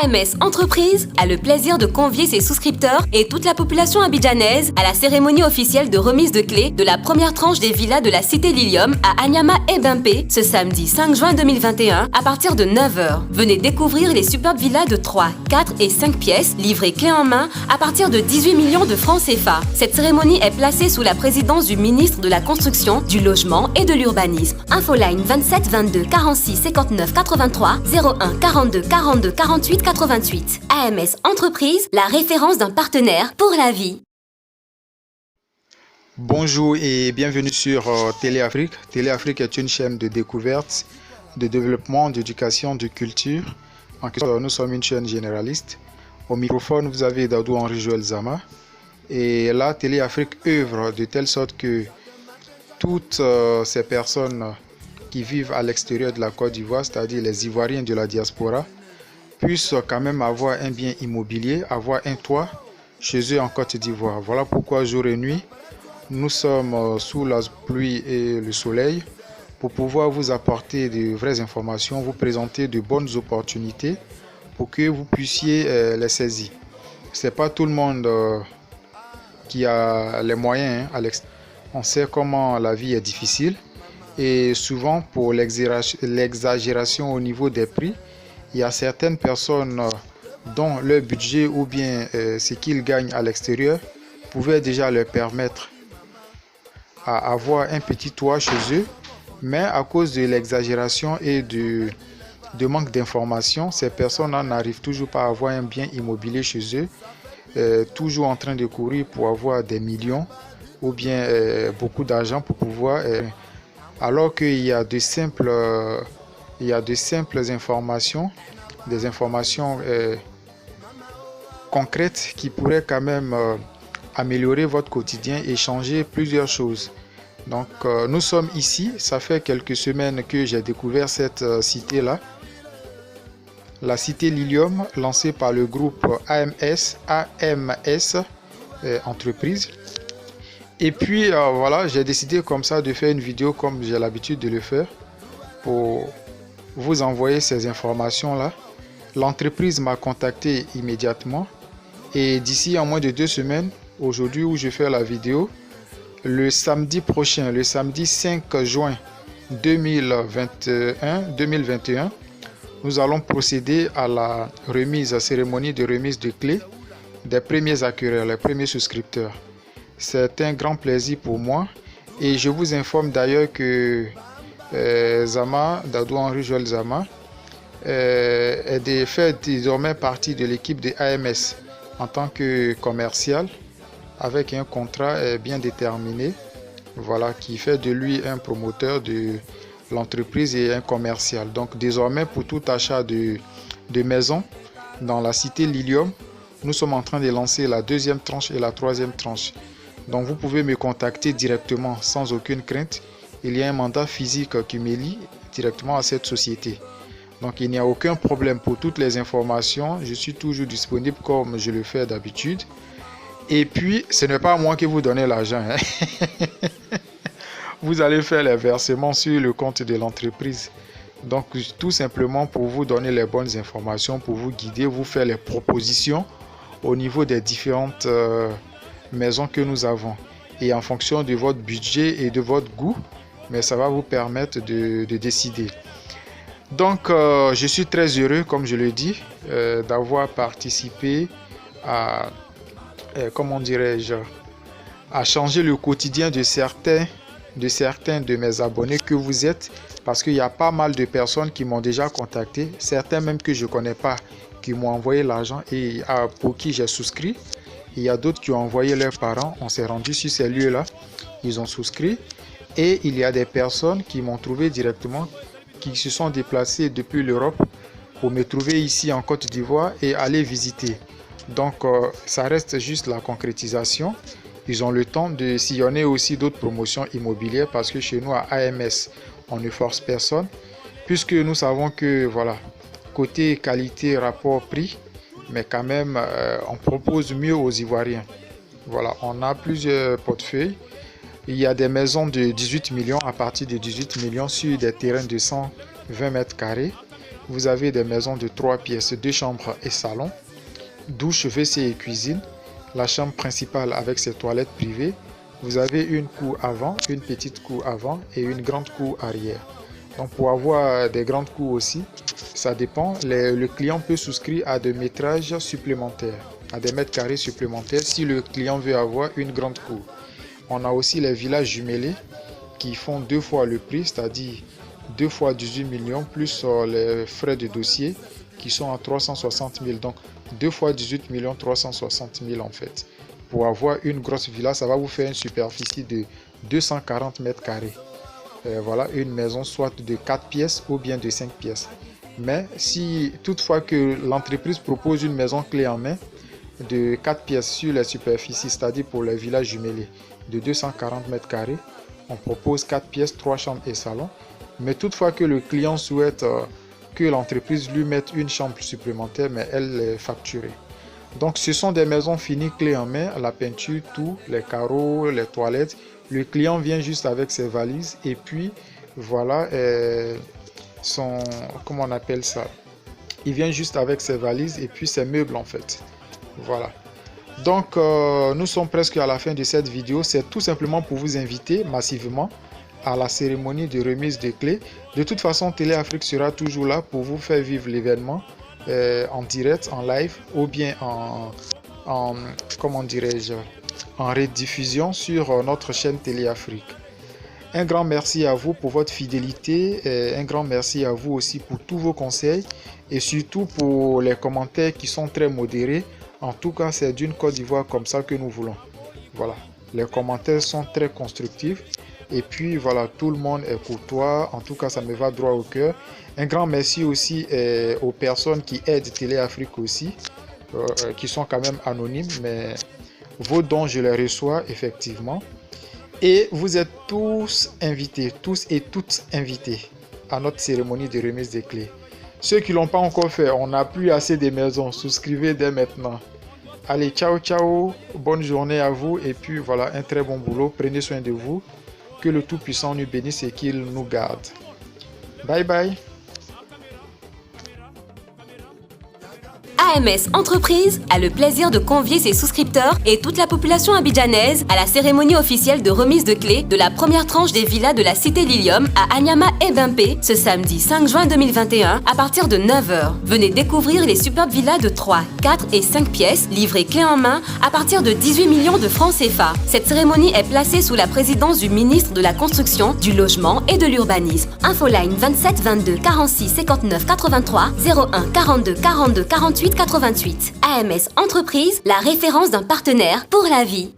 AMS Entreprises a le plaisir de convier ses souscripteurs et toute la population abidjanaise à la cérémonie officielle de remise de clés de la première tranche des villas de la cité Lilium à Anyama et Bimpé ce samedi 5 juin 2021 à partir de 9h. Venez découvrir les superbes villas de 3, 4 et 5 pièces livrées clé en main à partir de 18 millions de francs CFA. Cette cérémonie est placée sous la présidence du ministre de la Construction, du Logement et de l'Urbanisme. Infoline 27 22 46 59 83 01 42 42 48 88. AMS Entreprises, la référence d'un partenaire pour la vie. Bonjour et bienvenue sur Téléafrique. Téléafrique est une chaîne de découverte, de développement, d'éducation, de culture. En quelque sorte, nous sommes une chaîne généraliste. Au microphone, vous avez Dadou-Henri Joël Zama. Et là, Téléafrique œuvre de telle sorte que toutes ces personnes qui vivent à l'extérieur de la Côte d'Ivoire, c'est-à-dire les Ivoiriens de la diaspora, puissent quand même avoir un bien immobilier, avoir un toit chez eux en Côte d'Ivoire. Voilà pourquoi jour et nuit, nous sommes sous la pluie et le soleil pour pouvoir vous apporter de vraies informations, vous présenter de bonnes opportunités pour que vous puissiez les saisir. Ce n'est pas tout le monde qui a les moyens. On sait comment la vie est difficile et souvent pour l'exagération au niveau des prix, il y a certaines personnes dont leur budget ou bien ce qu'ils gagnent à l'extérieur pouvait déjà leur permettre à avoir un petit toit chez eux, mais à cause de l'exagération et de manque d'informations, ces personnes n'arrivent toujours pas à avoir un bien immobilier chez eux, toujours en train de courir pour avoir des millions ou bien beaucoup d'argent pour pouvoir, alors qu'il y a de simples informations, des informations concrètes qui pourraient quand même améliorer votre quotidien et changer plusieurs choses. Donc nous sommes ici, ça fait quelques semaines que j'ai découvert cette cité-là, la cité Lilium, lancée par le groupe AMS Entreprises. Et puis voilà, j'ai décidé comme ça de faire une vidéo comme j'ai l'habitude de le faire pour vous envoyer ces informations-là. L'entreprise m'a contacté immédiatement et d'ici en moins de 2 semaines, aujourd'hui où je fais la vidéo, le samedi prochain, le samedi 5 juin 2021, nous allons procéder à la cérémonie de remise de clés des premiers acquéreurs, les premiers souscripteurs. C'est un grand plaisir pour moi et je vous informe d'ailleurs que Zama, Dadou-Henri Joël Zama, fait désormais partie de l'équipe de AMS en tant que commercial avec un contrat bien déterminé, voilà, qui fait de lui un promoteur de l'entreprise et un commercial. Donc désormais, pour tout achat de maison dans la cité Lilium, nous sommes en train de lancer la 2e tranche et la 3e tranche. Donc vous pouvez me contacter directement sans aucune crainte. Il y a un mandat physique qui me lie directement à cette société. Donc il n'y a aucun problème pour toutes les informations. Je suis toujours disponible comme je le fais d'habitude. Et puis ce n'est pas à moi que vous donnez l'argent. Vous allez faire les versements sur le compte de l'entreprise. Donc tout simplement pour vous donner les bonnes informations, pour vous guider, vous faire les propositions au niveau des différentes maisons que nous avons. Et en fonction de votre budget et de votre goût, mais ça va vous permettre de décider. Donc je suis très heureux, comme je le dis, d'avoir participé à, comment dirais-je, à changer le quotidien de certains de mes abonnés que vous êtes, parce qu'il y a pas mal de personnes qui m'ont déjà contacté, certains même que je ne connais pas, qui m'ont envoyé l'argent et pour qui j'ai souscrit. Il y a d'autres qui ont envoyé leurs parents. On s'est rendu sur ces lieux-là, ils ont souscrit. Et il y a des personnes qui m'ont trouvé directement, qui se sont déplacées depuis l'Europe pour me trouver ici en Côte d'Ivoire et aller visiter. Donc ça reste juste la concrétisation. Ils ont le temps de sillonner aussi d'autres promotions immobilières parce que chez nous à AMS, on ne force personne. Puisque nous savons que voilà, côté qualité, rapport, prix, mais quand même on propose mieux aux Ivoiriens. Voilà, on a plusieurs portefeuilles. Il y a des maisons de 18 millions à partir de 18 millions sur des terrains de 120 mètres carrés. vous avez des maisons de 3 pièces, 2 chambres et salon, douche, WC et cuisine, la chambre principale avec ses toilettes privées. Vous avez une cour avant, une petite cour avant et une grande cour arrière. Donc pour avoir des grandes cours aussi, ça dépend. Le client peut souscrire à des métrages supplémentaires, à des mètres carrés supplémentaires si le client veut avoir une grande cour. On a aussi les villas jumelées qui font 2 fois le prix, c'est-à-dire 2 fois 18 millions plus les frais de dossier qui sont à 360 000. Donc 2 fois 18 millions 360 000 en fait. Pour avoir une grosse villa, ça va vous faire une superficie de 240 mètres carrés. Voilà, une maison soit de 4 pièces ou bien de 5 pièces. Mais si toutefois que l'entreprise propose une maison clé en main de 4 pièces sur la superficie, c'est-à-dire pour les villas jumelées de 240 mètres carrés, on propose 4 pièces, 3 chambres et salon. Mais toutefois que le client souhaite que l'entreprise lui mette une chambre supplémentaire, mais elle est facturée. Donc ce sont des maisons finies clé en main, la peinture, tout, les carreaux, les toilettes. Le client vient juste avec ses valises et puis voilà comment on appelle ça? Il vient juste avec ses valises et puis ses meubles en fait. Voilà. Donc nous sommes presque à la fin de cette vidéo. C'est tout simplement pour vous inviter massivement à la cérémonie de remise des clés. De toute façon, Télé Afrique sera toujours là pour vous faire vivre l'événement en direct, en live ou bien comment dirais-je, en rediffusion sur notre chaîne Télé Afrique. Un grand merci à vous pour votre fidélité, et un grand merci à vous aussi pour tous vos conseils et surtout pour les commentaires qui sont très modérés. En tout cas, c'est d'une Côte d'Ivoire comme ça que nous voulons. Voilà, les commentaires sont très constructifs et puis voilà, tout le monde est courtois. En tout cas, ça me va droit au cœur. Un grand merci aussi aux personnes qui aident Télé Afrique aussi, qui sont quand même anonymes, mais vos dons, je les reçois effectivement. Et vous êtes tous invités, tous et toutes invités à notre cérémonie de remise des clés. Ceux qui ne l'ont pas encore fait, on n'a plus assez de maisons, souscrivez dès maintenant. Allez, ciao, ciao, bonne journée à vous et puis voilà, un très bon boulot. Prenez soin de vous, que le Tout-Puissant nous bénisse et qu'il nous garde. Bye bye. AMS Entreprises a le plaisir de convier ses souscripteurs et toute la population abidjanaise à la cérémonie officielle de remise de clés de la première tranche des villas de la cité Lilium à Anyama et Bimpé ce samedi 5 juin 2021 à partir de 9h. Venez découvrir les superbes villas de 3, 4 et 5 pièces livrées clés en main à partir de 18 millions de francs CFA. Cette cérémonie est placée sous la présidence du ministre de la Construction, du Logement et de l'Urbanisme. Infoline 27 22 46 59 83 01 42 42 48 88. AMS Entreprises, la référence d'un partenaire pour la vie.